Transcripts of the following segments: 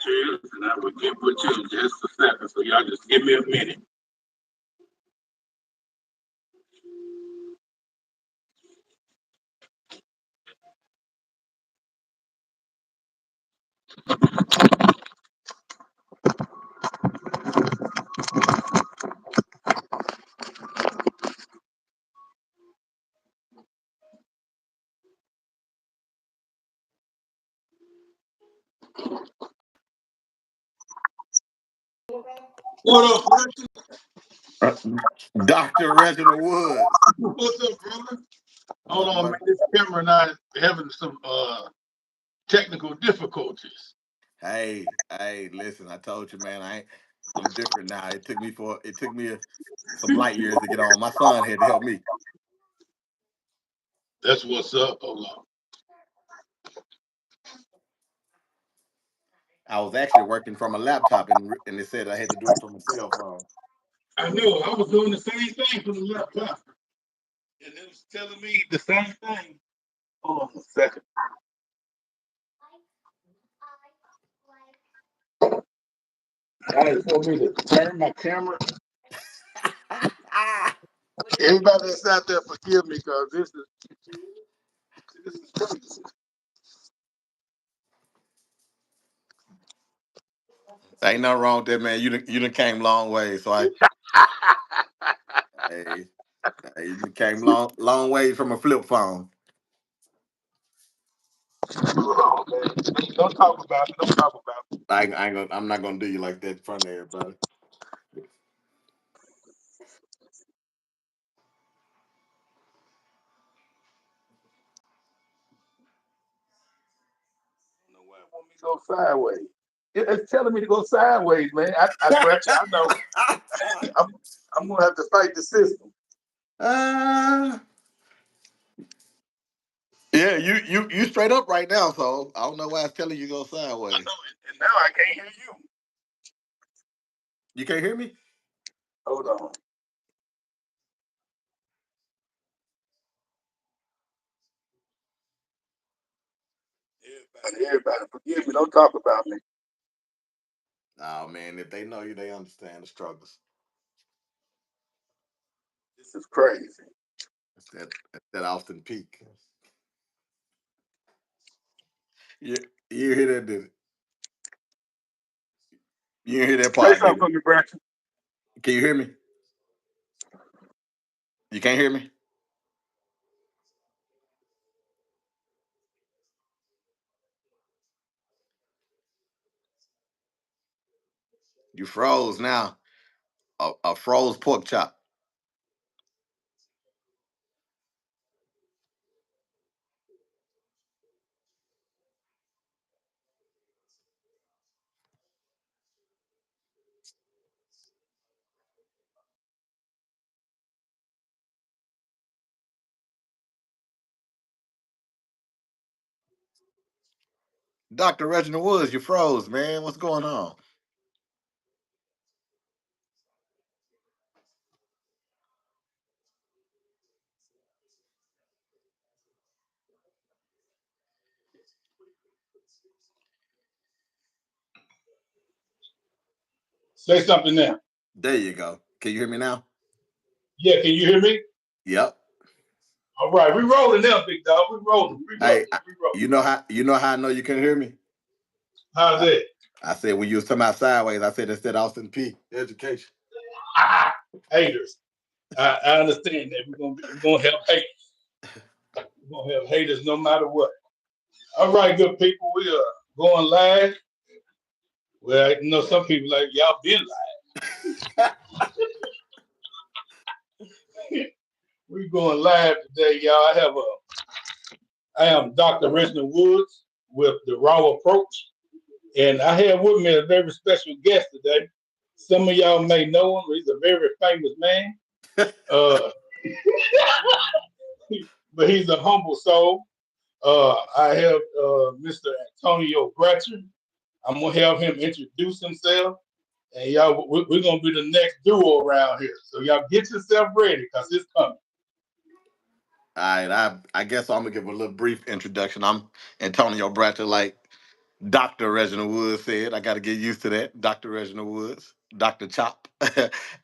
Is, and I will get with you in just a second. So y'all just give me a minute. What up, Dr. Reginald Woods. what's up, brother? Hold Not on, man. much. This camera and I having some technical difficulties. Hey, listen, I told you, man, I'm different now. It took me some light years to get on. My son had to help me. That's what's up. Hold on. I was actually working from a laptop and they said I had to do it from a cell phone. I know I was doing the same thing from the laptop, and it was telling me the same thing. Hold on a second. I just want me to turn my camera. Everybody that's out there, forgive me, because this is crazy. Ain't nothing wrong with that, man. You done came long way. So hey, you done came long way from a flip phone. Hold on, man. Don't talk about it. Don't talk about it. I'm not gonna do you like that in front of everybody. I don't know why it want me to go sideways. It's telling me to go sideways, man. I know. I'm, I'm gonna have to fight the system. uh, yeah, you straight up right now, so I don't know why it's telling you go I sideways. know, and now I can't hear you. You can't hear me? Hold on. Everybody, forgive me. Don't talk about me. Oh man, if they know you, they understand the struggles. This is crazy. That's that Austin Peak. You hear that? You hear that Say part? something Did for me, Braxton. Can you hear me? You can't hear me? You froze now. A froze pork chop. Dr. Reginald Woods, you froze, man. What's going on? Say something now. There you go. Can you hear me now? Yeah, can you hear me? Yep. All right, we rolling now, big dog. We rolling. We rolling. Hey, We rolling. you know how I know you can hear me? How's I, that? I said when you was talking about sideways, I said instead Austin P. Education. Haters. I understand that we're gonna have haters. We're gonna have haters no matter what. All right, good people, we are going live. Well, some people like y'all been live. We're going live today, y'all. I am Dr. Reginald Woods with the R.A.W approach, and I have with me a very special guest today. Some of y'all may know him. He's a very famous man, uh, but he's a humble soul. I have Mr. Antonio Bratcher. I'm gonna have him introduce himself, and y'all, we're gonna be the next duo around here. So y'all get yourself ready, cause it's coming. All right, I guess I'm gonna give a little brief introduction. I'm Antonio Bratcher, like Dr. Reginald Woods said. I got to get used to that, Dr. Reginald Woods, Dr. Chop.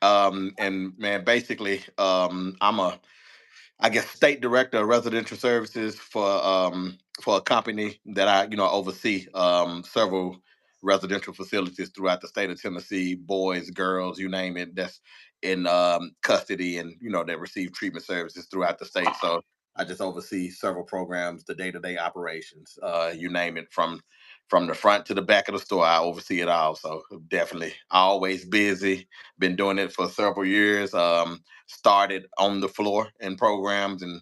And man, basically, I'm a I guess state director of residential services for a company that I oversee several residential facilities throughout the state of Tennessee, boys, girls, you name it, that's in custody and that receive treatment services throughout the state. So I just oversee several programs, the day-to-day operations, you name it, from the front to the back of the store. I oversee it all. So definitely always busy. Been doing it for several years. Started on the floor in programs, and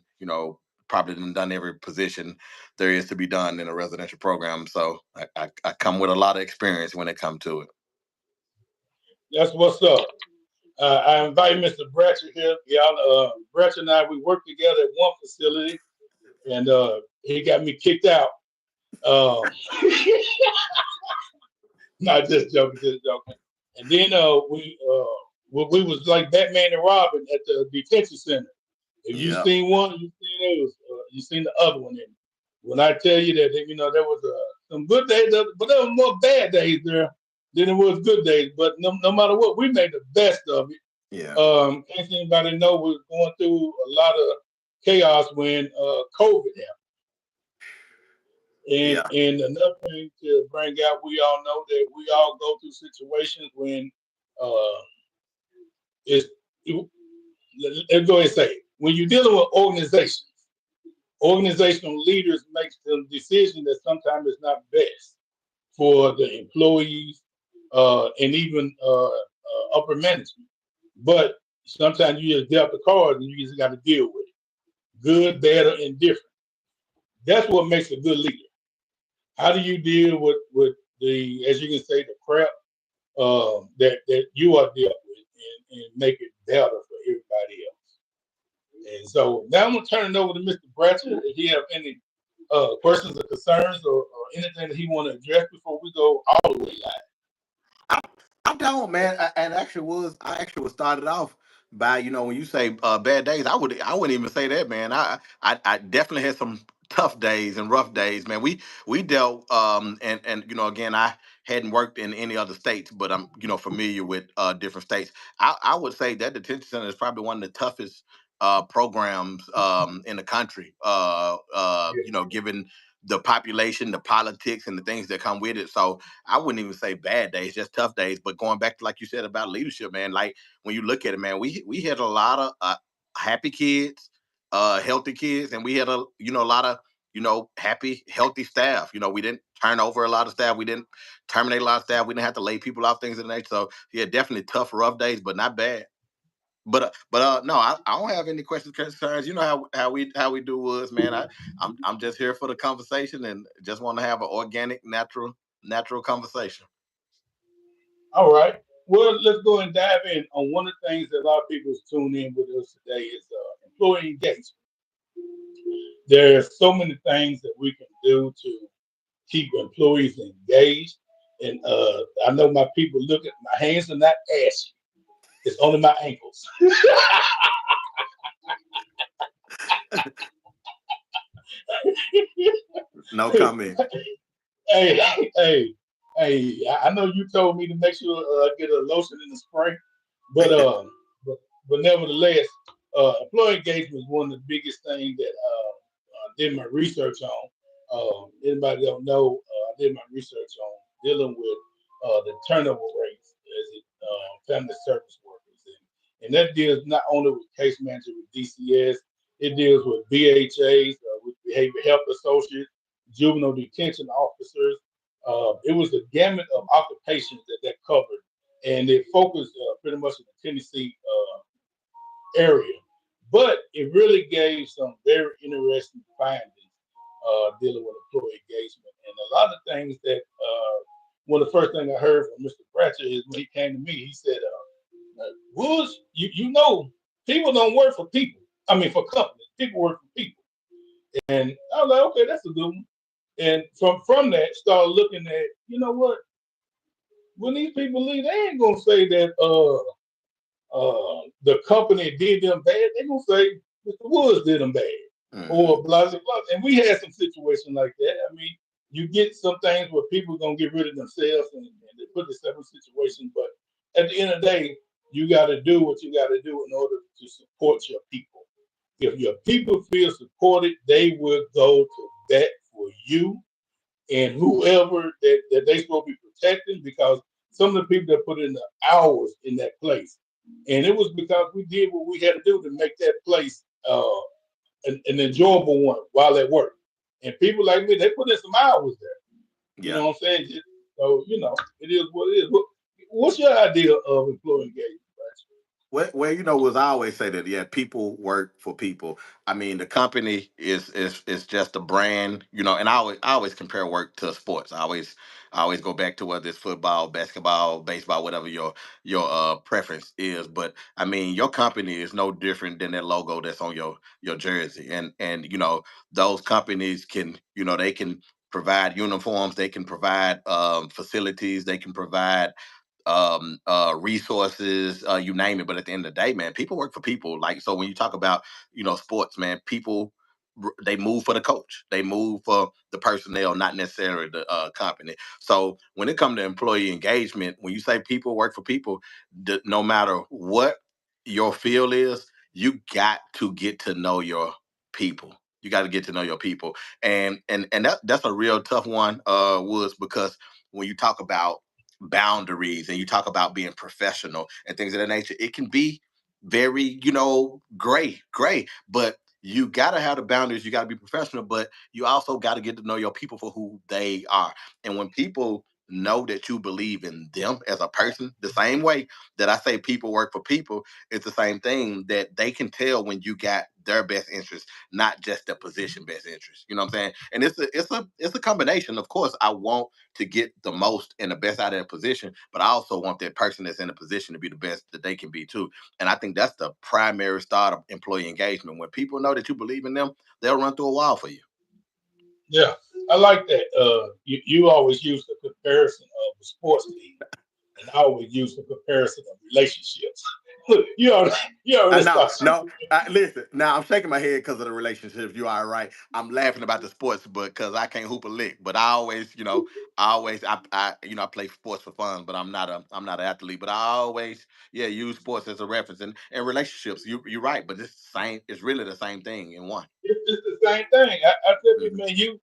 probably done every position there is to be done in a residential program. So I come with a lot of experience when it comes to it. That's what's up. I invite Mr. Bratcher here. Y'all, Bratcher and I, we worked together at one facility, and he got me kicked out. Um, Not just joking, just joking. And then we was like Batman and Robin at the detention center. If you Yeah, seen one, you seen those. You seen the other one. And when I tell you that, there was some good days, but there was more bad days there than it was good days. But no matter what, we made the best of it. yeah, Can't anybody know we're going through a lot of chaos when COVID happened. And yeah, and another thing to bring out, we all know that we all go through situations when uh, it's let's go ahead and say it. When you're dealing with organizations, organizational leaders make some decisions that sometimes is not best for the employees and even upper management. But sometimes you just dealt the cards and you just got to deal with it, good, bad, or indifferent. That's what makes a good leader. How do you deal with the, as you can say, the crap that you are dealing with, and make it better for everybody else? And so now I'm gonna turn it over to Mr. Bratcher if he have any questions or concerns, or anything that he want to address before we go all the way live. I, I don't, man. I actually was started off by when you say bad days. I wouldn't even say that, man. I definitely had some tough days and rough days, man. We dealt and again, I hadn't worked in any other states, but I'm familiar with different states. I would say that detention center is probably one of the toughest programs in the country. Given the population, the politics, and the things that come with it. So I wouldn't even say bad days, just tough days. But going back to like you said about leadership, man, like when you look at it, man, we had a lot of happy kids, healthy kids, and we had a lot of happy, healthy staff. We didn't turn over a lot of staff. We didn't terminate a lot of staff. We didn't have to lay people off, things of the nature. So yeah, definitely tough, rough days, but not bad. But no, I don't have any questions, concerns. You know how we do was, man. I'm just here for the conversation and just want to have an organic, natural conversation. All right. Well, let's go and dive in on one of the things that a lot of people tune in with us today is employee engagement. There's so many things that we can do to keep employees engaged. And I know my people look at my hands are not ashy. It's only my ankles. No comment. Hey, hey, hey! I know you told me to make sure get a lotion in the spring, but but nevertheless, employee engagement is one of the biggest things that I did my research on. Anybody don't know, I did my research on dealing with. the turnover rates as it family service workers, and that deals not only with case manager with DCS, it deals with BHAs, with behavior health associates, juvenile detention officers. It was a gamut of occupations that covered, and it focused pretty much in the Tennessee area. But it really gave some very interesting findings dealing with employee engagement. And a lot of things that one of the first things I heard from Mr. Pratchett is when he came to me, he said, Woods, you know, people don't work for people. I mean, for companies, people work for people. And I was like, okay, that's a good one. And from that, started looking at, you know what, when these people leave, they ain't gonna say that the company did them bad. They gonna say Mr. Woods did them bad, or blah blah blah. And we had some situations like that. I mean, you get some things where people gonna get rid of themselves and they put themselves in situations. But at the end of the day, you got to do what you got to do in order to support your people. If your people feel supported, they will go to bat for you and whoever that they supposed to be protecting, because some of the people that put in the hours in that place, and it was because we did what we had to do to make that place an enjoyable one while at work. And people like me, they put in some hours there. You Yeah. know what I'm saying? So it is what it is. What's your idea of employee engagement? Well, was I always say that, yeah, people work for people. I mean, the company is just a brand, and I always compare work to sports. I always go back to whether it's football, basketball, baseball, whatever your preference is. But I mean, your company is no different than that logo that's on your jersey, and those companies can, they can provide uniforms, they can provide facilities, they can provide resources, you name it. But at the end of the day, man, people work for people. Like, so when you talk about, sports, man, people, they move for the coach, they move for the personnel, not necessarily the company. So when it comes to employee engagement, when you say people work for people, no matter what your field is, you got to get to know your people. You got to get to know your people, and that's a real tough one, Woods, because when you talk about boundaries and you talk about being professional and things of that nature, it can be very, gray, but you got to have the boundaries. You got to be professional, but you also got to get to know your people for who they are. And when people know that you believe in them as a person, the same way that I say people work for people, it's the same thing, that they can tell when you got their best interest, not just their position best interest. You know what I'm saying? And it's a combination. Of course, I want to get the most and the best out of that position, but I also want that person that's in a position to be the best that they can be too. And I think that's the primary start of employee engagement. When people know that you believe in them, they'll run through a wall for you. Yeah, I like that. You always use the comparison of the sports league, and I always use the comparison of relationships. Look, you already No, start no. shooting. Listen, now I'm shaking my head because of the relationships. You are right. I'm laughing about the sports, but because I can't hoop a lick. But I play sports for fun, but I'm not an athlete. But I always, yeah, use sports as a reference, and relationships. You're right, but it's the same. It's really the same thing in one. It's the same thing. I tell you, Hmm. man,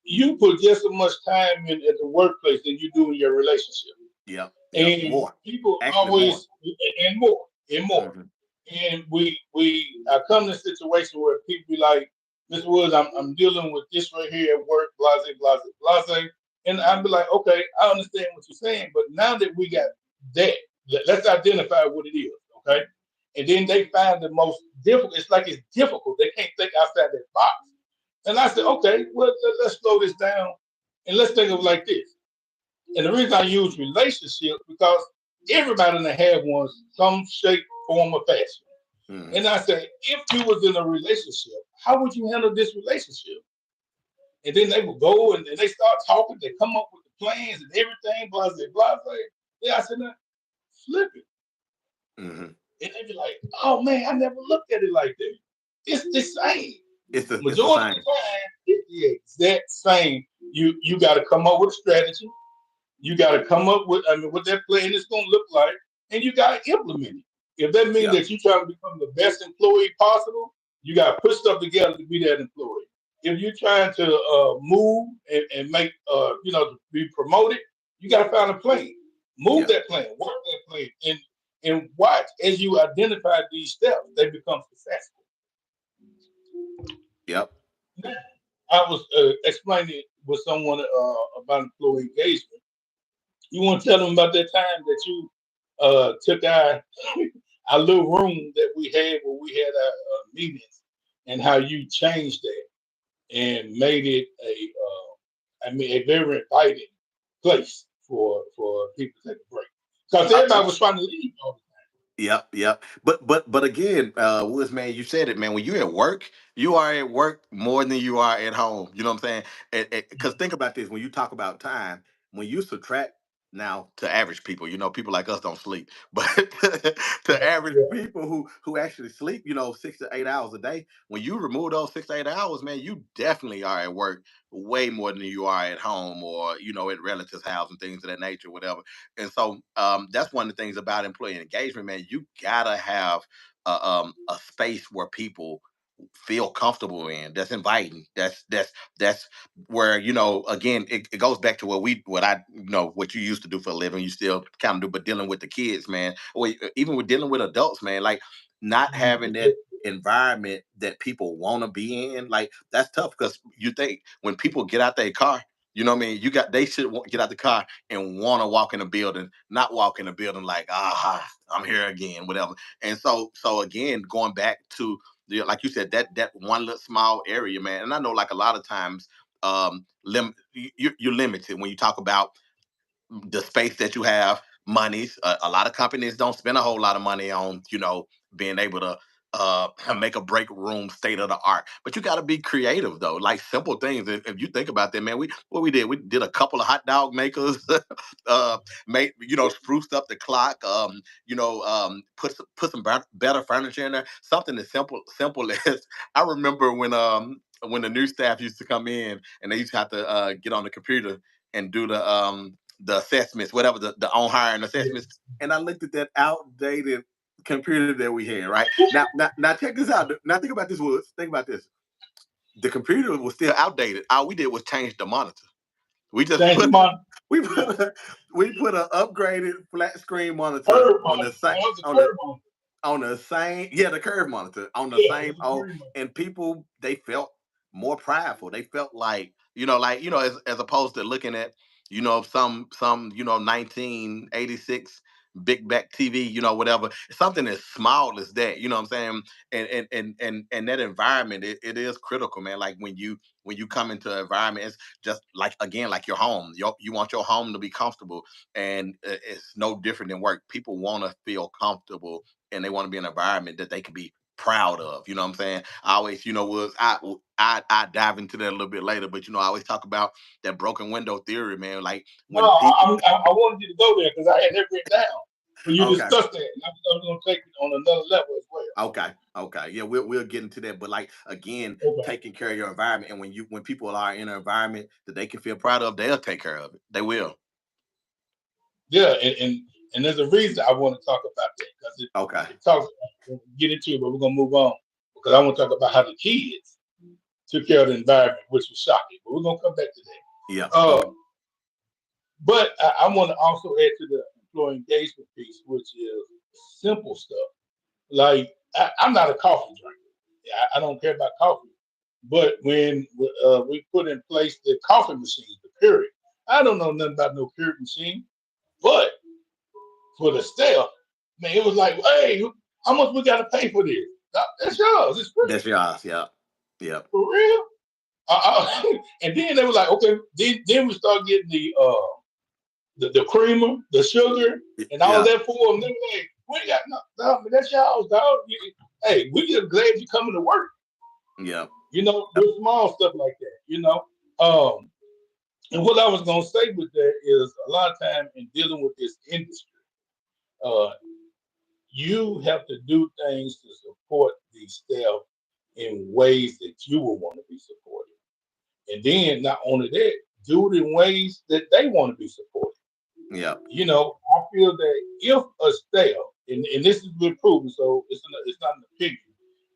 you put just as much time in at the workplace than you do in your relationship. Yep, yep. And More, people actually, more. always and more. Hmm. And we I come to a situation where people be like, Mr. Woods, I'm dealing with this right here at work, blase, blase, blase. And I'd be like, okay, I understand what you're saying, but now that we got that, let's identify what it is, okay? And then they find the most difficult. It's like it's difficult. They can't think outside that box. And I said, okay, well, let's slow this down and let's think of it like this. And the reason I use relationships because everybody gonna have one some shape, form, or fashion. Hmm. And I said, if you was in a relationship, how would you handle this relationship? And then they would go and they start talking, they come up with the plans and everything, blah, blah, blah, blah. Yeah, I said, now, flip it. Hmm. And they'd be like, oh man, I never looked at it like that. It's the same. It's the Majority of same. the time, it's the exact same. You got to come up with a strategy. You got to come up with, I mean, what that plan is going to look like, and you got to implement it. If that means Yeah. that you're trying to become the best employee possible, you got to put stuff together to be that employee. If you're trying to move and make, to be promoted, You got to find a plan, move Yep. that plan, work that plan, and watch as you identify these steps, they become successful. Yep. I was explaining with someone about employee engagement. You want to tell them about that time that you took our little room that we had where we had our meetings, and how you changed that and made it a very inviting place for people to take a break, because everybody was trying to leave all Yep, yep. But again, Woods, man, you said it, man. When you're at work, you are at work more than you are at home. You know what I'm saying? Because think about this: when you talk about time, when you subtract now to average people, people like us don't sleep, but the to time. average Yeah, people who actually sleep, 6 to 8 hours a day. When you remove those 6 to 8 hours, man, you definitely are at work way more than you are at home or at relatives' house and things of that nature, whatever. And so that's one of the things about employee engagement, man. You gotta have a space where people feel comfortable in. That's inviting. That's where again it goes back to what you used to do for a living. You still kind of do, but dealing with the kids, man, or even with dealing with adults, man. Like not having that environment that people want to be in, like that's tough because you think when people get out their car, what I mean, they should get out the car and want to walk in the building, not walk in the building like, I'm here again, whatever. And so again, going back to like you said, that one little small area, man. And I know like a lot of times, you're limited when you talk about the space that you have, monies. A lot of companies don't spend a whole lot of money on, being able to make a break room state of the art. But you got to be creative though, like simple things. If you think about that, man, we did a couple of hot dog makers, made spruced up the clock, put some better furniture in there. Something as simple as I remember when the new staff used to come in and they used to have to get on the computer and do the assessments, whatever the on hiring assessments. And I looked at that outdated computer that we had, right? Now check this out. Now think about this, Woods. Think about this. The computer was still outdated. All we did was change the monitor. We just change the put money. we put a, we put an upgraded flat screen monitor Curve on the money. same That was the on the curve money. on the same, yeah, the curve monitor on the Yeah, same. it's a Oh, curve money. and people, they felt more prideful. They felt like as opposed to looking at some 1986 big back TV, whatever, something as small as that, you know what I'm saying. And that environment, it is critical, man. Like when you come into an environment, it's just like, again, like your home. You want your home to be comfortable, and it's no different than work. People want to feel comfortable, and they want to be in an environment that they can be proud of. You know what I'm saying? I always, was I dive into that a little bit later, but I always talk about that broken window theory, man. Like No, when people, I wanted you to go there because I had that written down when you okay, discussed that. And I was going to take it on another level as well. okay, yeah, we'll get into that. But like again, Okay. taking care of your environment, and when people are in an environment that they can feel proud of, they'll take care of it. They will. Yeah, and there's a reason I want to talk about that because Okay. it talks. We'll get into it, but we're gonna move on because I want to talk about how the kids took care of the environment, which was shocking. But we're gonna come back to Yeah. that. Okay. But I want to also add to the employee engagement piece, which is simple stuff. Like I'm not a coffee drinker. Yeah, I don't care about coffee. But when we put in place the coffee machine, the Keurig, I don't know nothing about no Keurig machine. But for the staff, man, it was like, hey, how much we got to pay for this? That's yours. It's free. That's yours. Yeah. Yeah. For real. And then they were like, okay. Then we start getting the creamer, the sugar, and all Yeah. that for them. They were like, we ain't got no, that's y'all, dog. Hey, we just glad you coming to work. Yeah. With small stuff like that. Um, and what I was gonna say with that is a lot of time in dealing with this industry, uh, you have to do things to support the staff in ways that you will want to be supported. And then not only that, do it in ways that they want to be supported. Yeah. I feel that if a staff, and this has been proven, so it's not an opinion,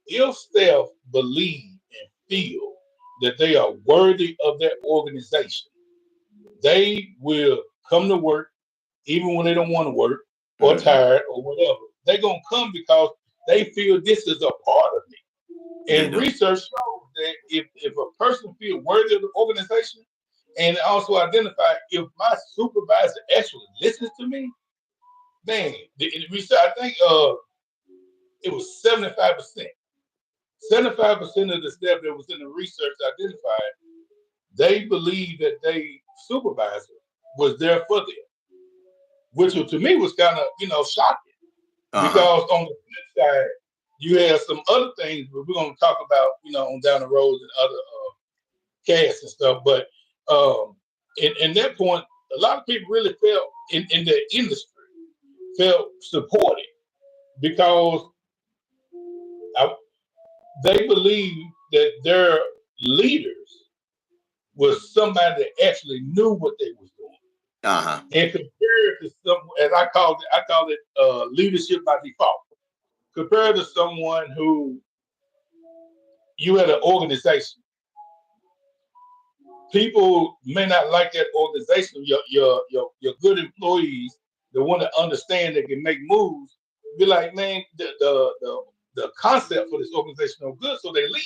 if staff believe and feel that they are worthy of their organization, they will come to work even when they don't want to work or Hmm. tired or whatever. They're gonna come because they feel this is a part of me. They And do. research shows that if a person feels worthy of the organization and also identify if my supervisor actually listens to me, man, the research I think it was 75%. 75% of the staff that was in the research identified they believed that they supervisor was there for them, which to me was kind of shocking Uh-huh. because on the flip side, you have some other things that we're going to talk about, on down the road and other casts and stuff. But in that point, a lot of people really felt in the industry felt supported because I, they believed that their leaders was somebody that actually knew what they was doing. Uh-huh. And compared to some, as I call it leadership by default. Compared to someone who you had an organization, people may not like that organization. Your good employees, the one that understand that can make moves, be like, man, the concept for this organization no good, so they leave.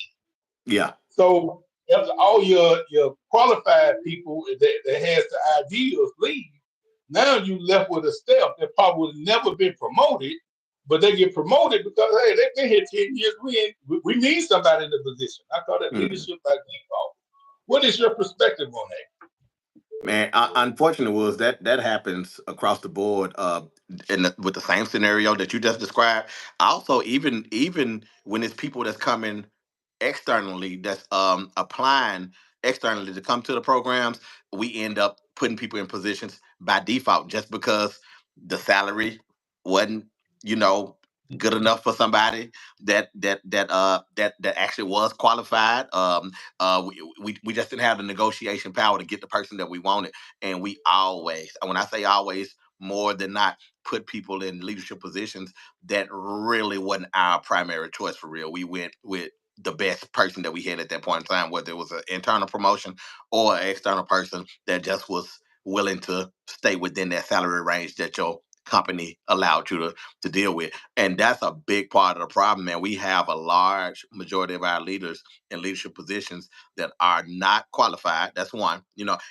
Yeah. So after all your qualified people that has the ideas leave, now you left with a staff that probably would never been promoted, but they get promoted because hey, they've been here 10 years. We need somebody in the position. I call it Mhm. leadership by default. What is your perspective on that? Man, unfortunately, was that happens across the board, with the same scenario that you just described. Also, even when it's people that's coming externally, that's applying externally to come to the programs, we end up putting people in positions by default just because the salary wasn't, you know, good enough for somebody that actually was qualified. We just didn't have the negotiation power to get the person that we wanted, and we always, when I say always, more than not, put people in leadership positions that really wasn't our primary choice for real. We went with the best person that we had at that point in time, whether it was an internal promotion or an external person that just was willing to stay within that salary range that your company allowed you to deal with. And that's a big part of the problem, man. We have a large majority of our leaders in leadership positions that are not qualified. That's one,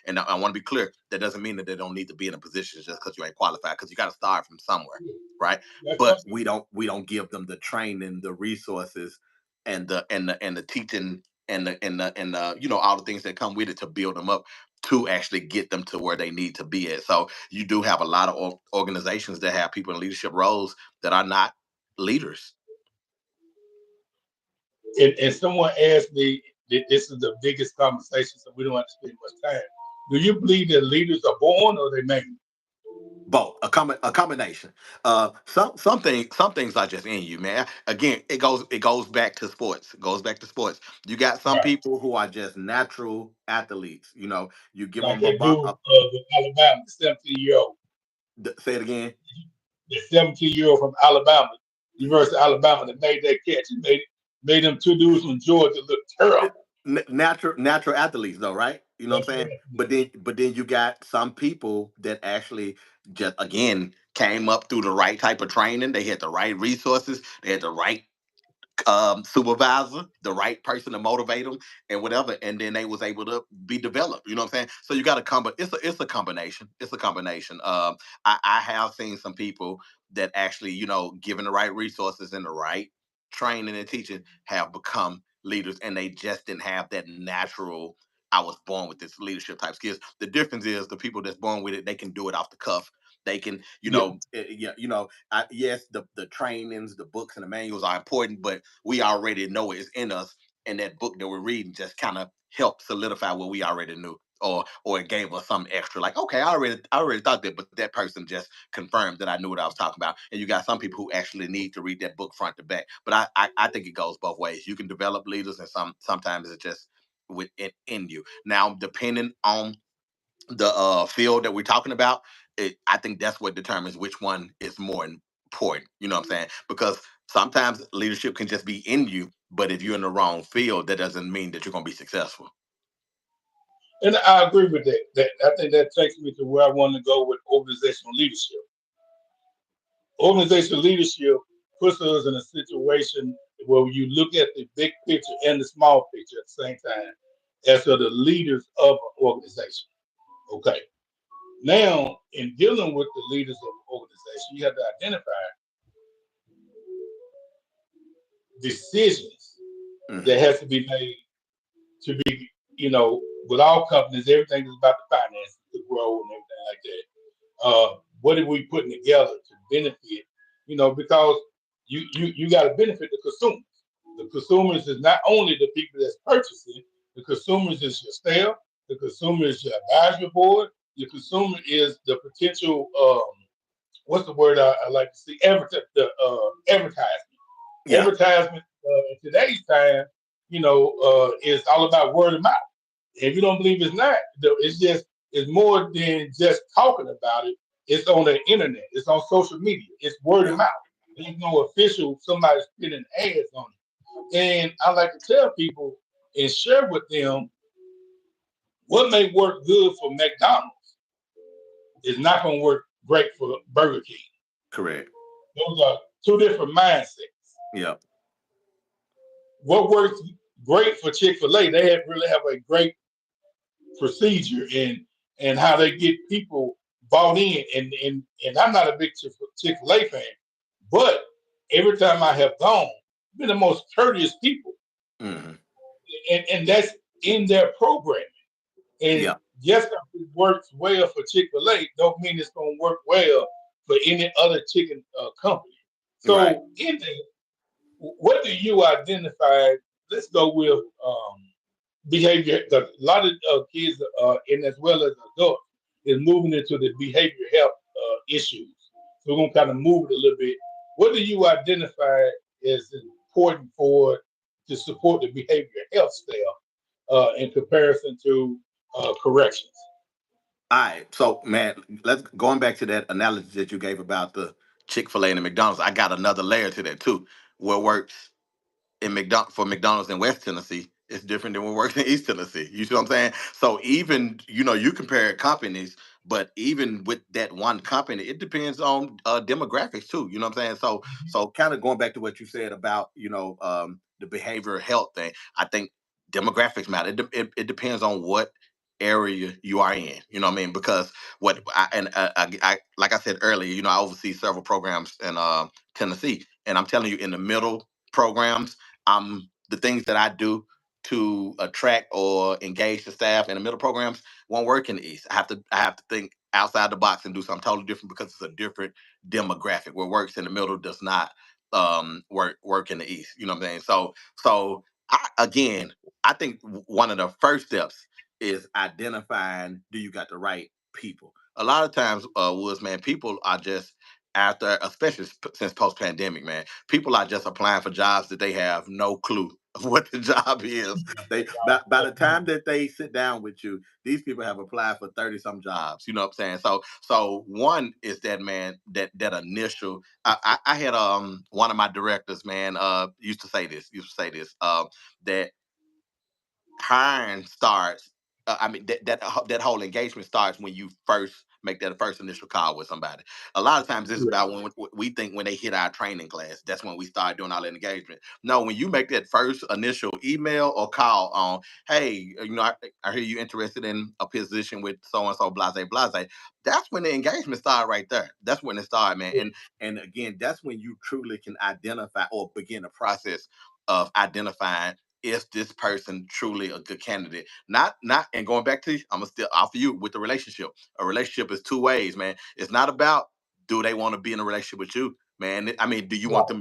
and I want to be clear. That doesn't mean that they don't need to be in a position just because you ain't qualified, because you got to start from somewhere, right? That's But right. we don't give them the training, the resources, and the teaching, and all the things that come with it to build them up, to actually get them to where they need to be at. So you do have a lot of organizations that have people in leadership roles that are not leaders. And someone asked me, this is the biggest conversation, so we don't have to spend much time. Do you believe that leaders are born or they made? Both, a combination. Some things are just in you, man. Again, it goes back to sports. It goes back to sports. You got some Right. people who are just natural athletes. You give Like them a that ball. dude with Alabama, the 17-year-old. Say it again. The 17-year-old from Alabama, University of Alabama, that made that catch. He made them two dudes from Georgia look terrible. Natural athletes, though, right? You know what I'm That's saying? right. But then you got some people that actually just, again, came up through the right type of training. They had the right resources. They had the right supervisor, the right person to motivate them and whatever, and then they was able to be developed. You know what I'm saying? So you got to come, but it's a combination. It's a combination. I have seen some people that actually, given the right resources and the right training and teaching, have become leaders, and they just didn't have that natural. I was born with this leadership type skills. The difference is the people that's born with it, they can do it off the cuff. They can, Yeah, yeah, yes, the trainings, the books, and the manuals are important, but we already know it's in us, and that book that we're reading just kind of helped solidify what we already knew, or it gave us some extra, like, okay, I already thought that, but that person just confirmed that I knew what I was talking about. And you got some people who actually need to read that book front to back. But I think it goes both ways. You can develop leaders, and sometimes it's just within you. Now, depending on the field that we're talking about, I think that's what determines which one is more important. You know what I'm saying? Because sometimes leadership can just be in you, but if you're in the wrong field, that doesn't mean that you're going to be successful. And I agree with that. That I think that takes me to where I want to go with organizational leadership. Organizational leadership puts us in a situation where you look at the big picture and the small picture at the same time as are the leaders of an organization. Okay. Now, in dealing with the leaders of an organization, you have to identify decisions that Hmm. has to be made to be, with all companies, everything is about the finances, the growth, and everything like that. What are we putting together to benefit? Because you got to benefit the consumers. The consumers is not only the people that's purchasing. The consumers is your staff. The consumer is your advisory board. Your consumer is the potential. What's the word I like to see? Advertisement. Yeah. Advertisement in today's time, is all about word of mouth. If you don't believe it's not, it's more than just talking about it. It's on the internet. It's on social media. It's word of Yeah. mouth. There's no official somebody spitting ads on it. And I like to tell people and share with them what may work good for McDonald's is not going to work great for Burger King. Correct. Those are two different mindsets. Yeah. What works great for Chick-fil-A, they really have a great procedure and how they get people bought in. And I'm not a big Chick-fil-A fan, but every time I have gone, been the most courteous people, Hmm. and that's in their program. And Yeah. just because it works well for Chick-fil-A, don't mean it's going to work well for any other chicken company. Right. So, in there, what do you identify? Let's go with behavior. 'Cause a lot of kids, and as well as adults, is moving into the behavior health issues. So we're gonna kind of move it a little bit. What do you identify as important for to support the behavior health staff in comparison to corrections? All right. So, man, let's going back to that analogy that you gave about the Chick-fil-A and the McDonald's. I got another layer to that too. What works in for McDonald's in West Tennessee is different than what works in East Tennessee. You see what I'm saying? So even you compare companies, but even with that one company, it depends on demographics too. You know what I'm saying? So kind of going back to what you said about the behavioral health thing, I think demographics matter. It depends on what area you are in. You know what I mean? Because I like I said earlier, I oversee several programs in Tennessee, and I'm telling you, in the middle programs, the things that I do to attract or engage the staff in the middle programs won't work in the East. I have to think outside the box and do something totally different because it's a different demographic. What works in the middle does not work in the East. You know what I'm saying? So again, I think one of the first steps is identifying, do you got the right people? A lot of times, Woods, man, people are just after, especially since post pandemic, man, people are just applying for jobs that they have no clue of what the job is. They by the time that they sit down with you, these people have applied for 30 some jobs. You know what I'm saying? So one is that, man, that initial. I had one of my directors, man, used to say this that hiring starts. I mean that whole engagement starts when you first make that first initial call with somebody. A lot of times this is about when we think when they hit our training class. That's when we start doing all that engagement. No, when you make that first initial email or call on, hey, I hear you interested in a position with so and so, blase blase. That's when the engagement started right there. That's when it started, man. And again, that's when you truly can identify or begin a process of identifying is this person truly a good candidate? Not and going back to, I'm gonna still offer you with the relationship. A relationship is two ways, man. It's not about do they want to be in a relationship with you, man. I mean, Right, do you want to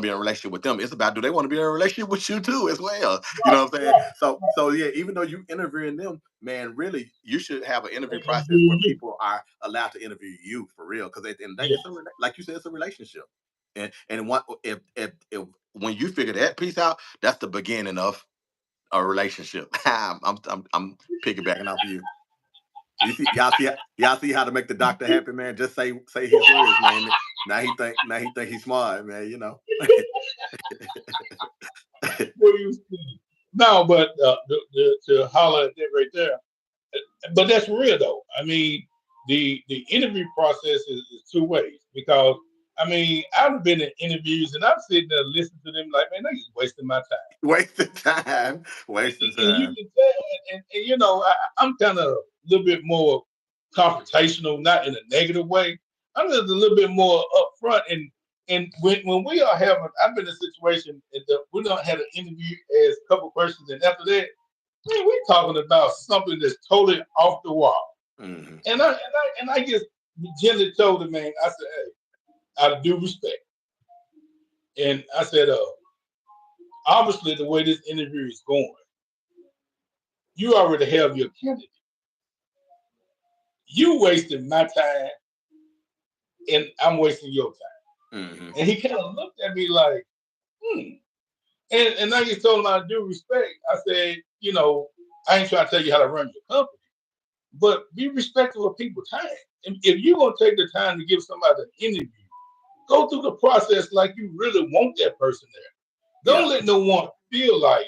be in a relationship with them? It's about do they want to be in a relationship with you too as well. You right, know what I'm saying? right. So yeah, even though you interviewing them, man, really you should have an interview They process interview where you. people are allowed to interview you for real. Because at the end of the day, Yeah. like you said, it's a relationship. And what if when you figure that piece out, that's the beginning of a relationship. I'm piggybacking off of you. Y'all see how to make the doctor happy, man. Just say his words, man. Now he think he's smart, man. What do you see? No, but to holler at that right there. But that's real though. I mean, the interview process is two ways because I mean I've been in interviews and I'm sitting there listening to them like, man, they just wasting my time. Wasting time. Wasting And you time. can tell, and you know, I'm kind of a little bit more confrontational, not in a negative way. I'm just a little bit more upfront, and when we are having, I've been in a situation that we don't have an interview as a couple questions, and after that, man, we're talking about something that's totally off the wall. Hmm. And I just gently told the man, I said, hey, out of due respect, and I said, obviously the way this interview is going, you already have your candidate. You wasting my time and I'm wasting your time. Hmm. And he kind of looked at me like, hmm. And I just told him out of due respect. I said, you know, I ain't trying to tell you how to run your company, but be respectful of people's time. And if you're gonna take the time to give somebody an interview, go through the process like you really want that person there. Don't Yeah. let no one feel like,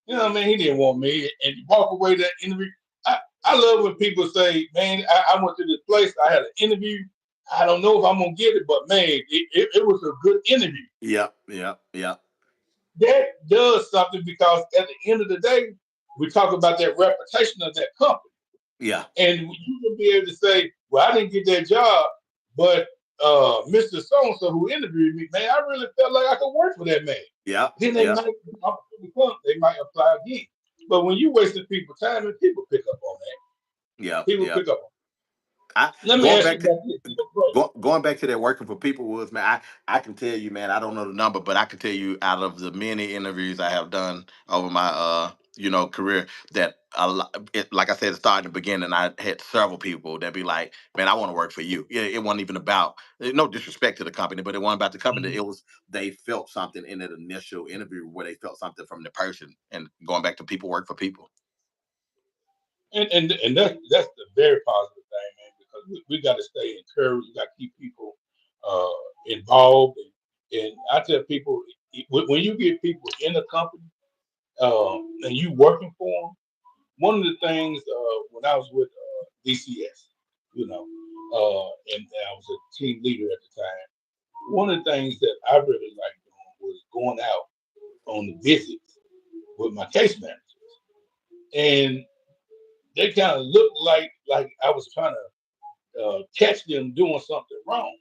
you know what I mean, he didn't want me and you walk away that interview. I love when people say, man, I went to this place, I had an interview. I don't know if I'm gonna get it, but man, it was a good interview. Yep. Yep. Yep. That does something because at the end of the day, we talk about that reputation of that company. Yeah. And you can be able to say, well, I didn't get that job, but Mr. So-and-so who interviewed me, man, I really felt like I could work for that man. Yep. Then they Yep. might they might apply again. But when you wasting people's time, and people pick up on that. Yep. People Yep. pick up on I it. Let me going ask you back to about this. Bro. going back to that working for people was, man. I can tell you, man. I don't know the number, but I can tell you out of the many interviews I have done over my career that like I said, it started in the beginning. I had several people that be like, man, I want to work for you. Yeah, it wasn't even about no disrespect to the company, but it wasn't about the company. Mhm. It was they felt something in that initial interview where they felt something from the person. And going back to people work for people. And that's the very positive thing, man, because we got to stay encouraged. We got to keep people uh, involved. And I tell people, when you get people in a company and you working for them, one of the things when I was with DCS, you know, and I was a team leader at the time, one of the things that I really liked doing was going out on the visits with my case managers. And they kind of looked like I was trying to catch them doing something wrong.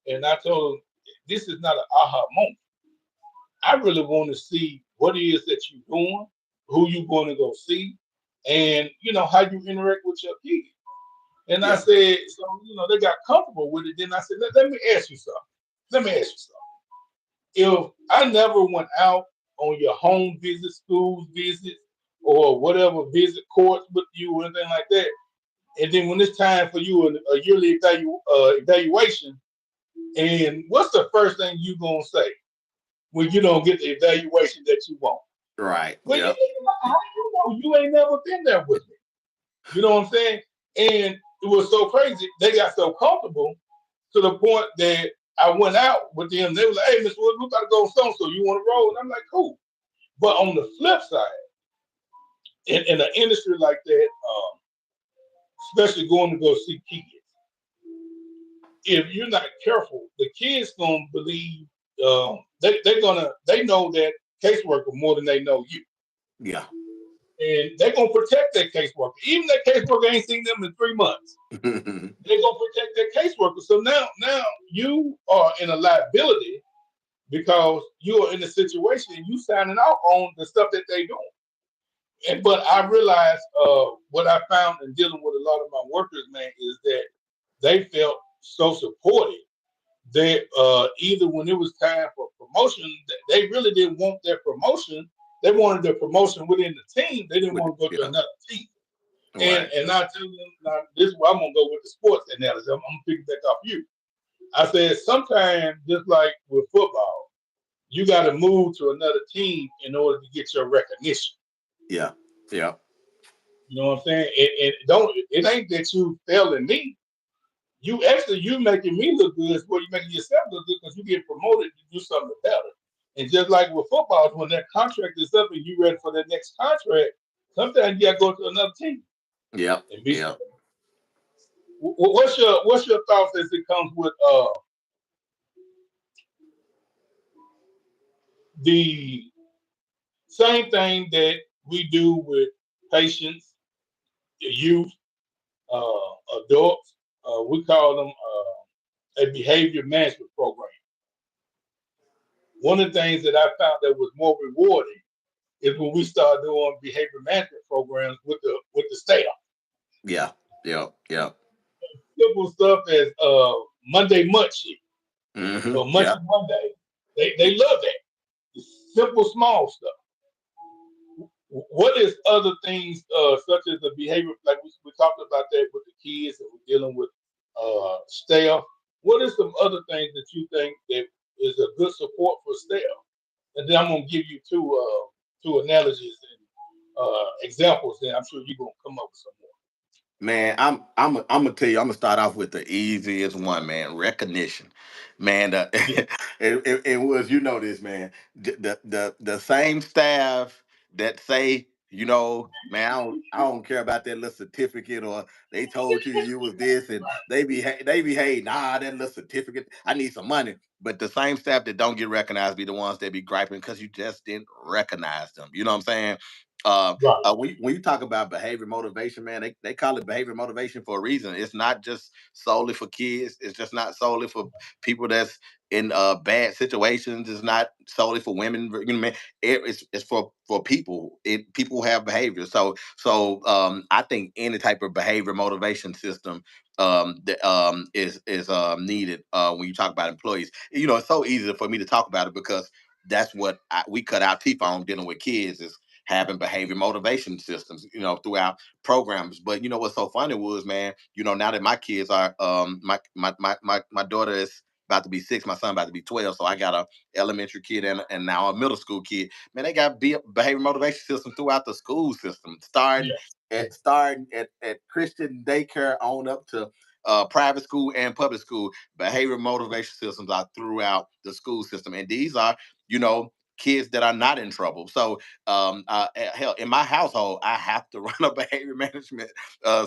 And I told them, this is not an aha moment. I really want to see what it is that you're doing, who you're going to go see, and you know how you interact with your kids. And I Yeah. said, so you know, they got comfortable with it. Then I said, let me ask you something. Let me ask you something. If I never went out on your home visit, schools visits, or whatever visit courts with you or anything like that, and then when it's time for you a yearly evaluation, and what's the first thing you gonna say when you don't get the evaluation that you want? Right. Well, Yep. how you know you ain't never been there with me? You know what I'm saying? And it was so crazy. They got so comfortable to the point that I went out with them. They were like, "Hey, Mr. Wood, we got to go so and so. You want to roll?" And I'm like, "Cool." But on the flip side, in an industry like that, especially going to go see kids, if you're not careful, the kids gonna believe they know that caseworker more than they know you, Yeah. and they're gonna protect that caseworker, even that caseworker ain't seen them in 3 months. They're gonna protect that caseworker. So now you are in a liability because you are in a situation and you signing out on the stuff that they doing. And but I realized what I found in dealing with a lot of my workers, man, is that they felt so supported they either when it was time for promotion, they really didn't want their promotion. They wanted their promotion within the team. They didn't want to go to Yeah. another team. Right. And I tell them now, this is where I'm gonna go with the sports analogy. I'm gonna pick it back off you. I said sometimes just like with football, you got to move to another team in order to get your recognition. Yeah. Yeah. You know what I'm saying? And don't it ain't that you failing me. You making me look good is what you making yourself look good because you get promoted to do something better. And just like with football, when that contract is up and you ready for the next contract, sometimes you gotta go to another team. Yep. and be. Yep. What's your thoughts as it comes with the same thing that we do with patients, youth, adults. We call them a behavior management program. One of the things that I found that was more rewarding is when we start doing behavior management programs with the staff. Yeah. Yep. Yep. Simple stuff as Monday Munchie or Yeah. Munchie Monday. They love that. Simple, small stuff. What is other things such as the behavior, like we talked about that with the kids that we're dealing with staff? What are some other things that you think that is a good support for staff? And then I'm gonna give you two analogies and examples. Then I'm sure you're gonna come up with some more. Man, I'm gonna tell you. I'm gonna start off with the easiest one, man. Recognition, man. Yeah, It was, you know, this, man. The same staff that say, you know, man, I don't care about that little certificate, or they told you you was this, and they behave. Nah, that little certificate. I need some money. But the same staff that don't get recognized be the ones that be griping because you just didn't recognize them. You know what I'm saying? Uh, right. when you talk about behavior motivation, man, they call it behavior motivation for a reason. It's not just solely for kids. It's just not solely for people that's in bad situations. It's not solely for women. You know what I mean? It's for people. People have behavior. So I think any type of behavior motivation system that is needed when you talk about employees. You know, it's so easy for me to talk about it because that's what we cut our teeth on dealing with kids is having behavior motivation systems, you know, throughout programs. But you know what's so funny was, man, you know, now that my kids are my daughter is about to be 6, my son about to be 12. So I got a elementary kid and now a middle school kid. Man, they got behavior motivation system throughout the school system, starting Yes, at starting at Christian daycare on up to private school and public school. Behavior motivation systems are throughout the school system. And these are, you know, kids that are not in trouble. So hell, in my household, I have to run a behavior management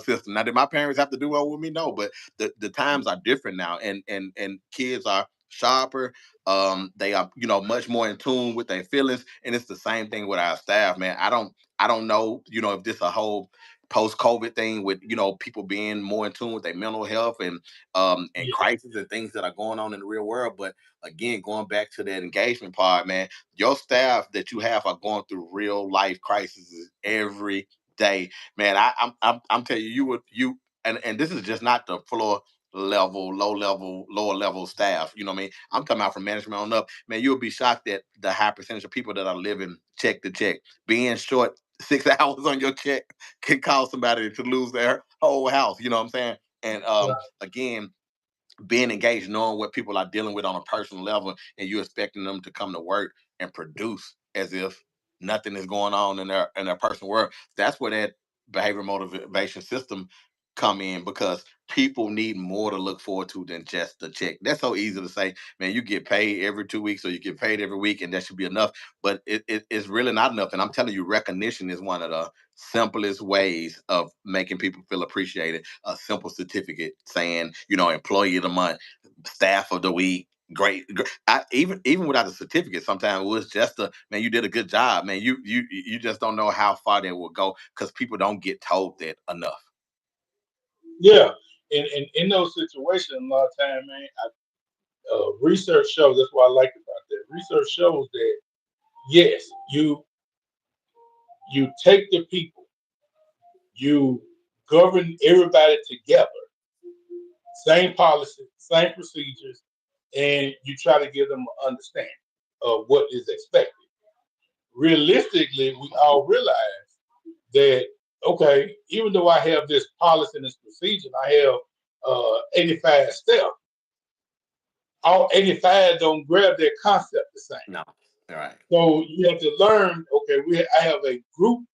system. Now, did my parents have to do one with me? No, but the times are different now, and kids are sharper. They are, you know, much more in tune with their feelings, and it's the same thing with our staff, man. I don't know, you know, if this a whole post-COVID thing with, you know, people being more in tune with their mental health and yes, crises and things that are going on in the real world. But again, going back to that engagement part, man, your staff that you have are going through real life crises every day, man. I'm telling you, you would you and this is just not the floor level, lower level staff. You know what I mean? I'm coming out from management on up, man. You'll be shocked at the high percentage of people that are living check to check. Being short 6 hours on your check can cause somebody to lose their whole house. You know what I'm saying? And right. again, being engaged, knowing what people are dealing with on a personal level, and you expecting them to come to work and produce as if nothing is going on in their personal world. That's where that behavior motivation system come in because people need more to look forward to than just the check. That's so easy to say, man, you get paid every 2 weeks or you get paid every week and that should be enough. But it's really not enough. And I'm telling you, recognition is one of the simplest ways of making people feel appreciated. A simple certificate saying, you know, employee of the month, staff of the week. Great. Even without a certificate, sometimes it was just a man. You did a good job, man. You just don't know how far they will go because people don't get told that enough. Yeah. And in those situations, a lot of time, man, research shows. That's what I like about that. Research shows that yes, you take the people, you govern everybody together, same policy, same procedures, and you try to give them an understanding of what is expected. Realistically, we all realize that okay, even though I have this policy and this procedure, I have 85 steps. All 85 don't grab that concept the same. No. All right. So you have to learn. Okay, I have a group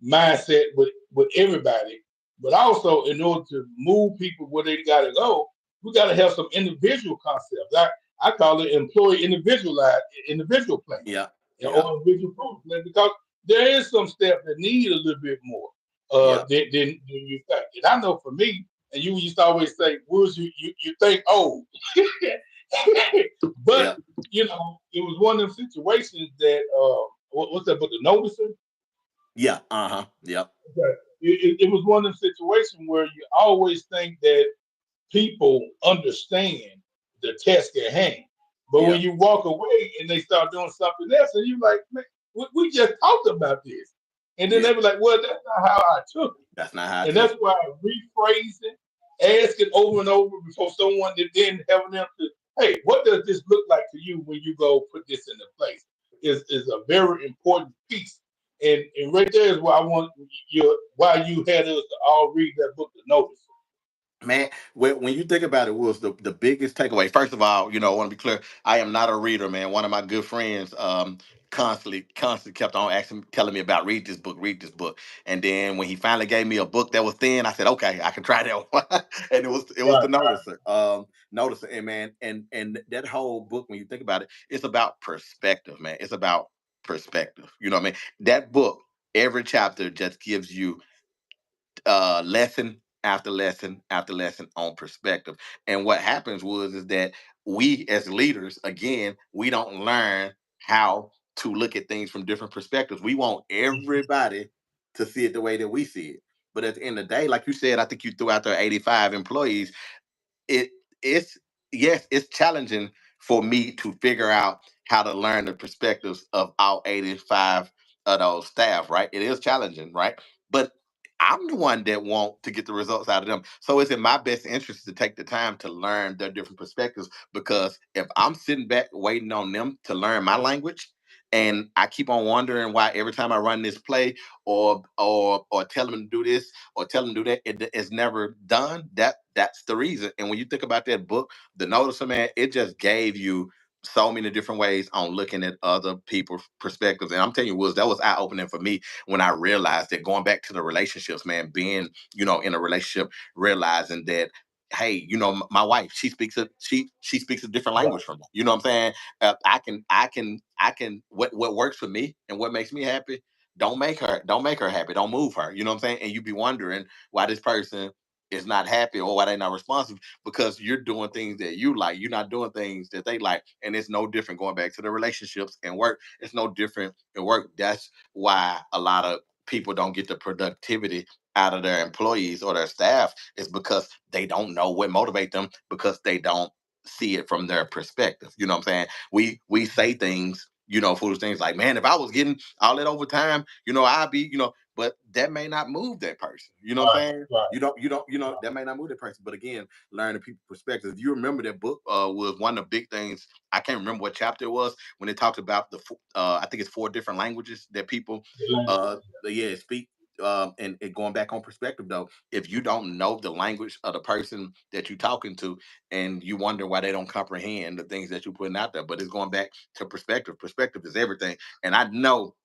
mindset with everybody, but also in order to move people where they got to go, we got to have some individual concepts. I call it employee individual plan, Yeah. you know, Yeah. or individual proof plan because there is some steps that need a little bit more. Yeah. than you think. And I know for me, and you used to always say, Woods, you think old. But Yeah. it was one of them situations that what's that book, The Noticer? Yeah. Uh-huh. Yep. Okay. It was one of them situations where you always think that people understand the task at hand. But when Yep. you walk away and they start doing something else, and you're like, man, we just talked about this. And then Yeah. they were like, well, that's not how I took it. That's not how I And took that's it. why rephrasing, asking over and over before someone that then having them to, hey, what does this look like to you when you go put this into place? Is a very important piece. And right there is why I want why you had us to all read that book to notice. Man, when you think about it, was the biggest takeaway. First of all, I want to be clear. I am not a reader, man. One of my good friends, constantly kept on asking, telling me about read this book. And then when he finally gave me a book that was thin, I said, okay, I can try that one. And it was Right, the Noticer. Noticer, and man, and that whole book, when you think about it, it's about perspective, man. It's about perspective. You know what I mean? That book, every chapter just gives you lesson after lesson after lesson on perspective. And what happens was is that we as leaders, again, we don't learn how to look at things from different perspectives. We want everybody to see it the way that we see it. But at the end of the day, like you said, I think you threw out there 85 employees. It's yes, it's challenging for me to figure out how to learn the perspectives of all 85 of those staff, right? It is challenging, right? But I'm the one that want to get the results out of them. So it's in my best interest to take the time to learn their different perspectives, because if I'm sitting back waiting on them to learn my language, and I keep on wondering why every time I run this play or tell them to do this or tell them to do that, it's never done. That's the reason. And when you think about that book, The Noticer, man, it just gave you so many different ways on looking at other people's perspectives. And I'm telling you, was that was eye opening for me when I realized that, going back to the relationships, man, being in a relationship, realizing that, hey, my wife, she speaks a different language right, from me. You know what I'm saying? I can what works for me and what makes me happy. Don't make her happy. Don't move her. You know what I'm saying? And you be wondering why this person is not happy or why they're not responsive, because you're doing things that you like. You're not doing things that they like. And it's no different going back to the relationships and work. It's no different in work. That's why a lot of people don't get the productivity out of their employees or their staff, is because they don't know what motivate them, because they don't see it from their perspective. You know what I'm saying? We say things, foolish things like, man, if I was getting all that overtime, I'd be, but that may not move that person. You know what I'm right, saying? right, That may not move that person. But again, learning people's perspectives. If you remember, that book was one of the big things. I can't remember what chapter it was, when it talks about I think it's 4 different languages that people the language. speak. And going back on perspective, though, if you don't know the language of the person that you're talking to, and you wonder why they don't comprehend the things that you're putting out there, but it's going back to perspective. Perspective is everything. And I know,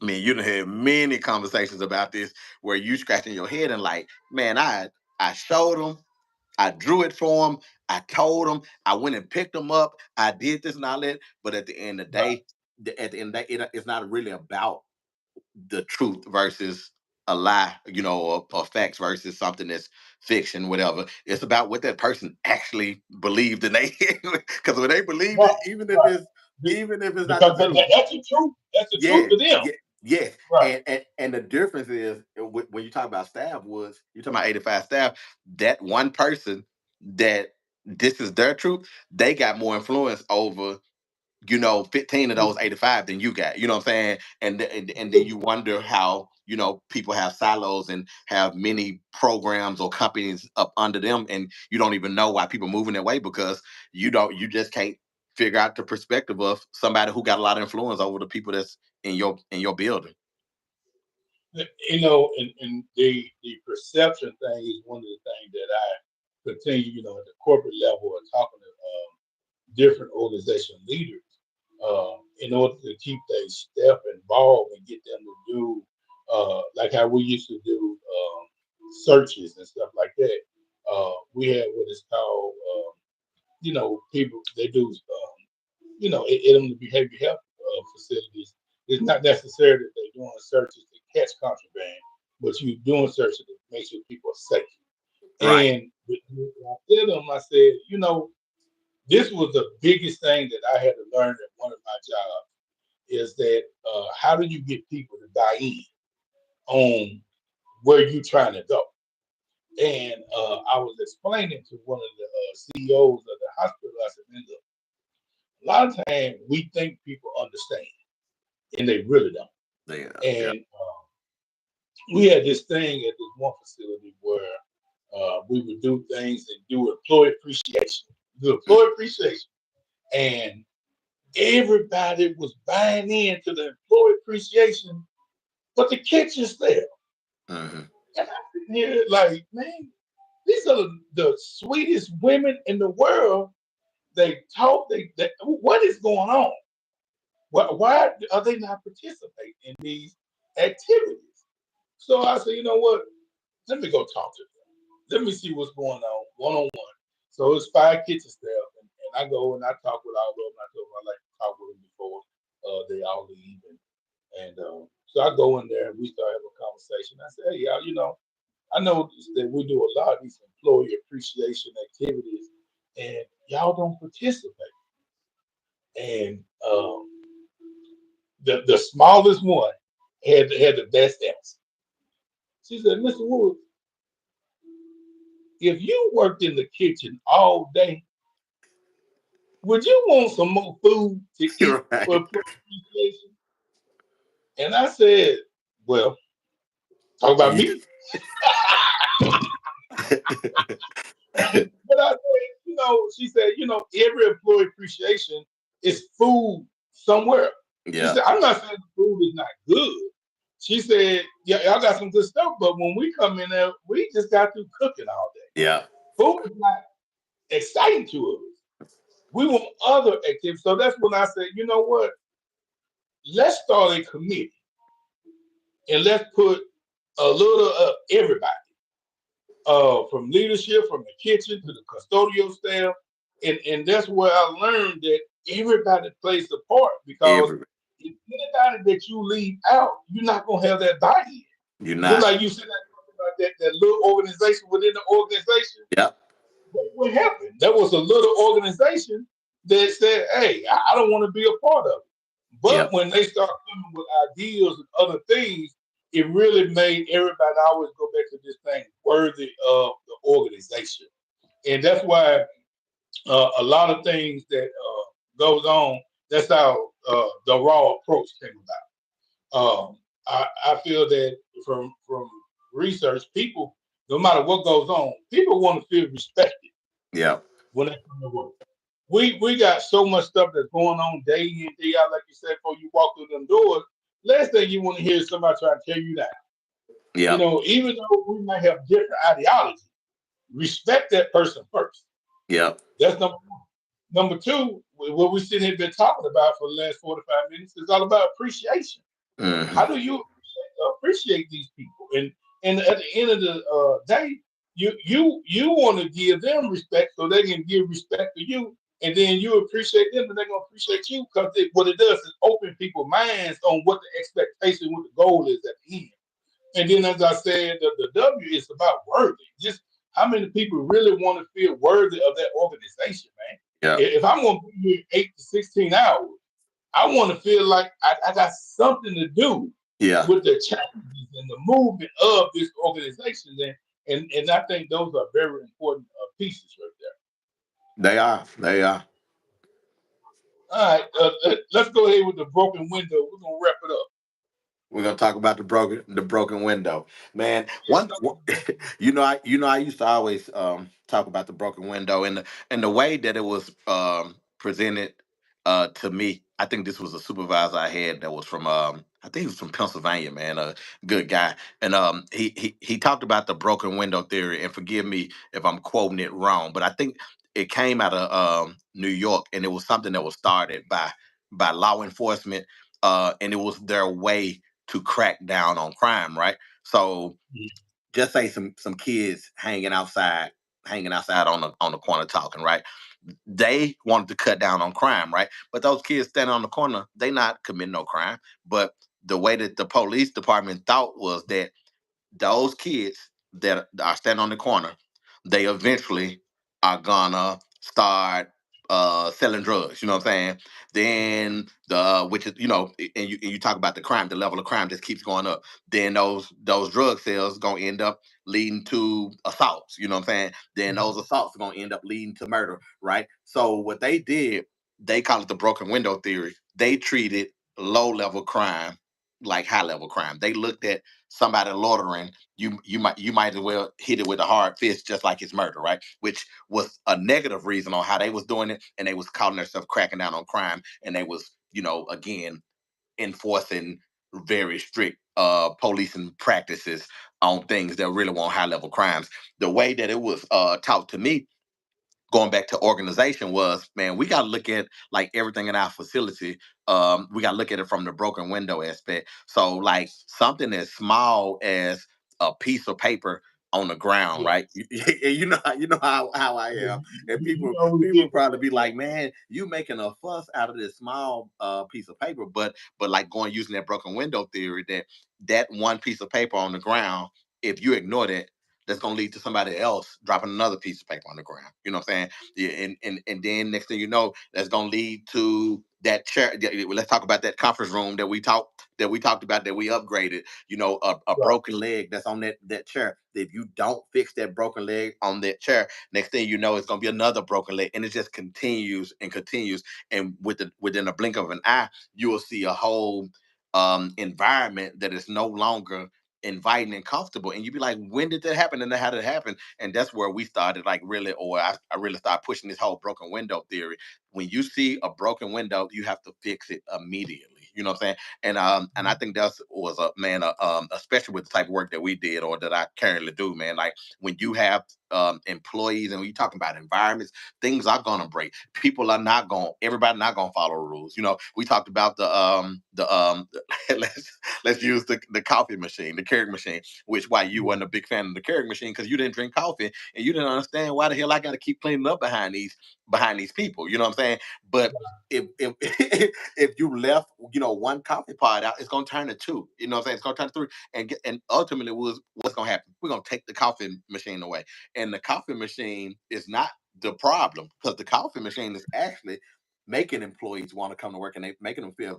man, you done had many conversations about this where you scratching your head and like, man, I showed them, I drew it for them, I told them, I went and picked them up, I did this and all that. But at the end of the Right. day, it's not really about the truth versus a lie, or facts versus something that's fiction, whatever. It's about what that person actually believed, and they, because when they believed Right, it, right. even if it's not the Because truth. that's the truth. That's the truth Yeah, to them. yeah, yes. Right. And the difference is, when you talk about staff, was you talking about 85 staff, that one person that this is their truth, they got more influence over, 15 of those 85 than you got. You know what I'm saying? And then you wonder how, people have silos and have many programs or companies up under them, and you don't even know why people moving that way, because you just can't figure out the perspective of somebody who got a lot of influence over the people that's in your building. And the perception thing is one of the things that I continue, at the corporate level of talking to different organization leaders, in order to keep their staff involved and get them to do, like how we used to do searches and stuff like that. We had what is called, people they do, in the behavior health facilities. It's not necessary that they're doing searches to catch contraband, but you're doing searches to make sure people are safe. Right. And I tell them, I said, this was the biggest thing that I had to learn at one of my jobs is that how do you get people to buy in on where you're trying to go? And I was explaining to one of the CEOs of the hospital, I said, man, look, a lot of times we think people understand, and they really don't. Yeah. Yeah. And we had this thing at this one facility where we would do things and do employee appreciation. Do employee appreciation. And everybody was buying into the employee appreciation, but the kitchen staff. Mm-hmm. And I sit here like, man, these are the sweetest women in the world. They talk, what is going on? Why are they not participating in these activities? So I said, you know what? Let me go talk to them. Let me see what's going on one on one. So it's 5 kitchen staff, and I go and I talk with all of them. I told them I like to talk with them before they all leave, and so I go in there and we start having a conversation. I said, hey y'all, I know that we do a lot of these employee appreciation activities, and y'all don't participate. And the smallest one had the best answer. She said, Mr. Wood, if you worked in the kitchen all day, would you want some more food to eat You're for right. appreciation? And I said, well, talk about Yeah. me. But I said, she said, every employee appreciation is food somewhere. She Yeah. said, I'm not saying the food is not good. She said, yeah, y'all got some good stuff, but when we come in there, we just got through cooking all day. Yeah. Food is not exciting to us. We want other activities. So that's when I said, you know what? Let's start a committee and let's put a little of everybody, from leadership, from the kitchen to the custodial staff. And that's where I learned that everybody plays a part because Every. if anybody that you leave out, you're not going to have that buy-in. You're Just not. like you said about that little organization within the organization, Yeah. what happened? There was a little organization that said, hey, I don't want to be a part of it. But Yeah. when they start coming with ideas and other things, it really made everybody always go back to this thing worthy of the organization. And that's why a lot of things that goes on, that's how the raw approach came about. I feel that from research, people, no matter what goes on, people want to feel respected Yeah. when they come to work. We got so much stuff that's going on day in, day out, like you said, before you walk through them doors. Last thing you want to hear is somebody trying to tear you down. Yeah. Even though we might have different ideology, respect that person first. Yeah. That's number one. Number two, what we sitting here been talking about for the last 45 minutes is all about appreciation. Mm-hmm. How do you appreciate these people? And at the end of the day, you want to give them respect so they can give respect to you, and then you appreciate them, and they're gonna appreciate you because what it does is open people's minds on what the expectation, what the goal is at the end. And then, as I said, the W is about worthy. Just how many people really want to feel worthy of that organization, man? Yeah. If I'm going to be here 8 to 16 hours, I want to feel like I got something to do Yeah. with the challenges and the movement of this organization. And I think those are very important pieces right there. They are. They are. All right, let's go ahead with the broken window. We're going to wrap it up. We're gonna talk about the broken window, man. Yeah, talk about the broken I used to always talk about the broken window and the way that it was presented to me. I think this was a supervisor I had that was from I think he was from Pennsylvania, man, a good guy, and he talked about the broken window theory. And forgive me if I'm quoting it wrong, but I think it came out of New York, and it was something that was started by law enforcement, and it was their way to crack down on crime, right? So window. just say some kids hanging outside on the corner talking, right? They wanted to cut down on crime, right? But those kids standing on the corner, they not committing no crime. But the way that the police department thought was that those kids that are standing on the corner, they eventually are gonna start selling drugs. You know what I'm saying? Then the which is and you talk about the crime, the level of crime just keeps going up. Then those drug sales gonna end up leading to assaults. You know what I'm saying? Then those assaults are gonna end up leading to murder, right? So what they did, they call it the broken window theory. They treated low level crime like high level crime. They looked at somebody loitering, you might as well hit it with a hard fist, just like it's murder, right? Which was a negative reason on how they was doing it, and they was calling themselves cracking down on crime, and they was, again, enforcing very strict policing practices on things that really want high level crimes. The way that it was taught to me, going back to organization, was, man, we got to look at like everything in our facility. We got to look at it from the broken window aspect. So like something as small as a piece of paper on the ground, Yeah. right? You know how I am. And You people know who people did that. probably be like, man, you making a fuss out of this small piece of paper. But like going using that broken window theory, that one piece of paper on the ground, if you ignore that, that's gonna lead to somebody else dropping another piece of paper on the ground. You know what I'm saying? Yeah, and then next thing you know, that's gonna lead to that chair. Let's talk about that conference room that we talked about, that we upgraded. A Right. broken leg that's on that chair. If you don't fix that broken leg on that chair, next thing you know, it's gonna be another broken leg, and it just continues and continues. And within a blink of an eye, you will see a whole environment that is no longer inviting and comfortable. And you'd be like, when did that happen? And then how did it happen? And that's where we started, like, really, or I really started pushing this whole broken window theory. When you see a broken window, you have to fix it immediately. You know what I'm saying? And I think that was a, man, especially with the type of work that we did, or that I currently do, man. Like when you have employees, and when you talking about environments, things are gonna break. People are not going. Everybody not gonna follow rules. We talked about let's use the coffee machine, the Keurig machine. Which, why you Yeah. wasn't a big fan of the Keurig machine, because you didn't drink coffee, and you didn't understand why the hell I got to keep cleaning up behind these people. You know what I'm saying? But if if you left, one coffee pot out, it's gonna turn to two. You know what I'm saying? It's gonna turn to three, and ultimately, what's gonna happen? We're gonna take the coffee machine away, and the coffee machine is not the problem, because the coffee machine is actually making employees want to come to work, and they making them feel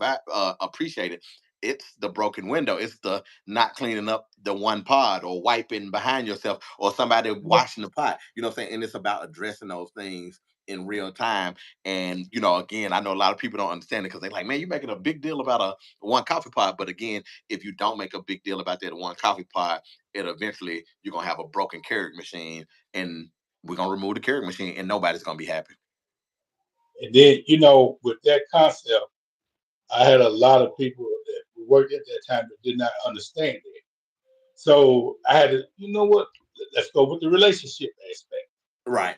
appreciated. It's the broken window. It's the not cleaning up the one pod, or wiping behind yourself, or somebody Yeah. washing the pot. You know what I'm saying? And it's about addressing those things in real time. And again, I know a lot of people don't understand it, because they're like, man, you're making a big deal about a one coffee pot. But again, if you don't make a big deal about that one coffee pot, it eventually, you're gonna have a broken Keurig machine, and we're gonna remove the Keurig machine, and nobody's gonna be happy. And then, with that concept, I had a lot of people that worked at that time that did not understand it. So I had to, you know what? Let's go with the relationship aspect. Right.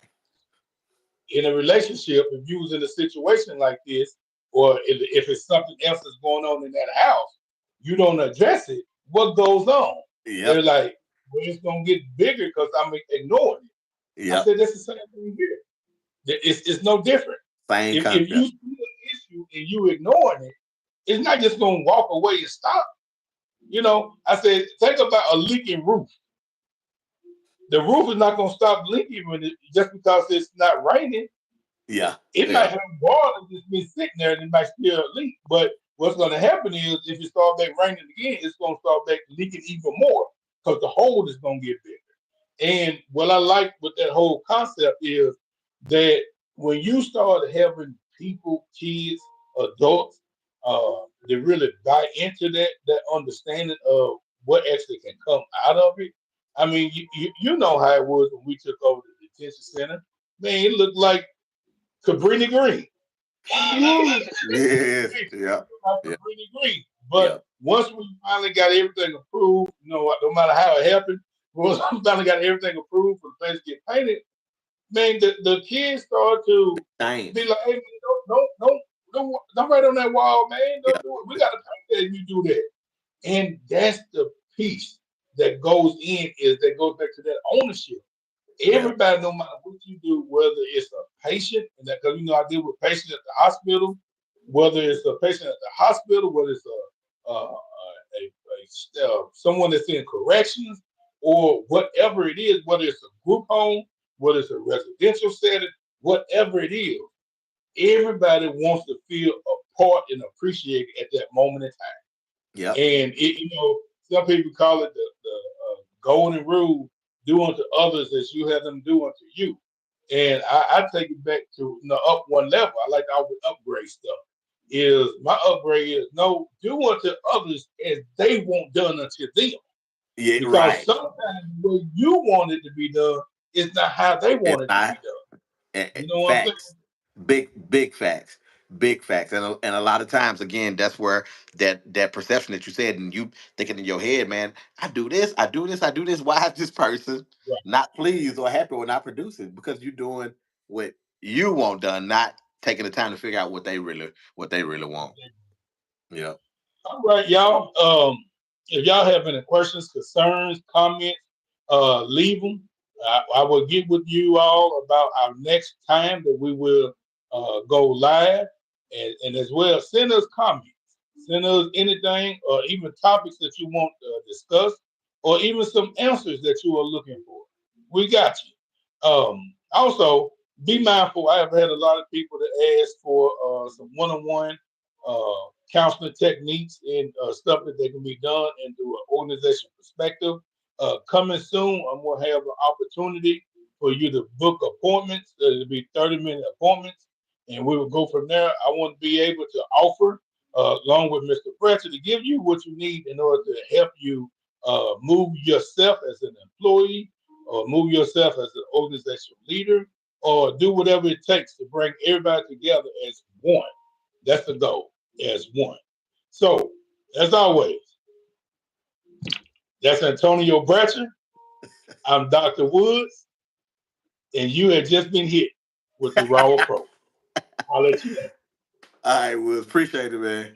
In a relationship, if you was in a situation like this, or if it's something else that's going on in that house, you don't address it, what goes on? They're Yep. like, well, it's going to get bigger because I'm ignoring it. I Yep. said, that's the same thing here. It's no different. Same If you concept. see an issue and you ignoring it, it's not just going to walk away and stop. I said, think about a leaking roof. The roof is not going to stop leaking just because it's not raining. Yeah. It might Yeah. have water that's been sitting there and it might still leak. But what's going to happen is if it starts back raining again, it's going to start back leaking even more because the hole is going to get bigger. And what I like with that whole concept is that when you start having people, kids, adults, that really buy into that understanding of what actually can come out of it. I mean, you know how it was when we took over the detention center. Man, it looked like Cabrini Green. Yes. Yeah. Yeah. Cabrini Green. But Yeah. once we finally got everything approved, no matter how it happened, once we finally got everything approved for the place to get painted, man, the kids started to be Change. like, hey, man, don't write on that wall, man. Yeah. Don't do it. We got to paint that if you do that. And that's the piece that goes in, is that goes back to that ownership. Yeah. Everybody, no matter what you do, whether it's a patient, and that, because I deal with patients at the hospital, whether it's a patient at the hospital, whether it's a someone that's in corrections or whatever it is, whether it's a group home, whether it's a residential setting, whatever it is, everybody wants to feel a part and appreciated at that moment in time. Yep. And some people call it the golden rule: do unto others as you have them do unto you. And I take it back to up one level. I like our upgrade stuff. Is my upgrade is no, do unto others as they want done unto them. Yeah. Because Right. sometimes the way you want it to be done is not how they want It's it to be not done. You know what I'm saying? facts. Big facts. Big facts. And a lot of times, again, that's where that perception that you said, and you thinking in your head, man, I do this, I do this, I do this. Why is this person Right. not pleased or happy or not producing? Because you're doing what you want done, not taking the time to figure out what they really want. Yeah. All right, y'all. If y'all have any questions, concerns, comments, leave them. I will get with you all about our next time that we will go live, and as well send us comments, send us anything, or even topics that you want to discuss, or even some answers that you are looking for. We got you. Also, be mindful. I have had a lot of people that ask for some one-on-one counseling techniques and stuff that they can be done into an organization perspective. Coming soon, I'm going to have an opportunity for you to book appointments. It'll be 30-minute appointments, and we will go from there. I want to be able to offer, along with Mr. Fletcher, to give you what you need in order to help you move yourself as an employee or move yourself as an organizational leader or do whatever it takes to bring everybody together as one. That's the goal, as one. So, as always, that's Antonio Bratcher. I'm Dr. Woods, and you have just been hit with the raw approach. I'll let you know. I will appreciate it, man.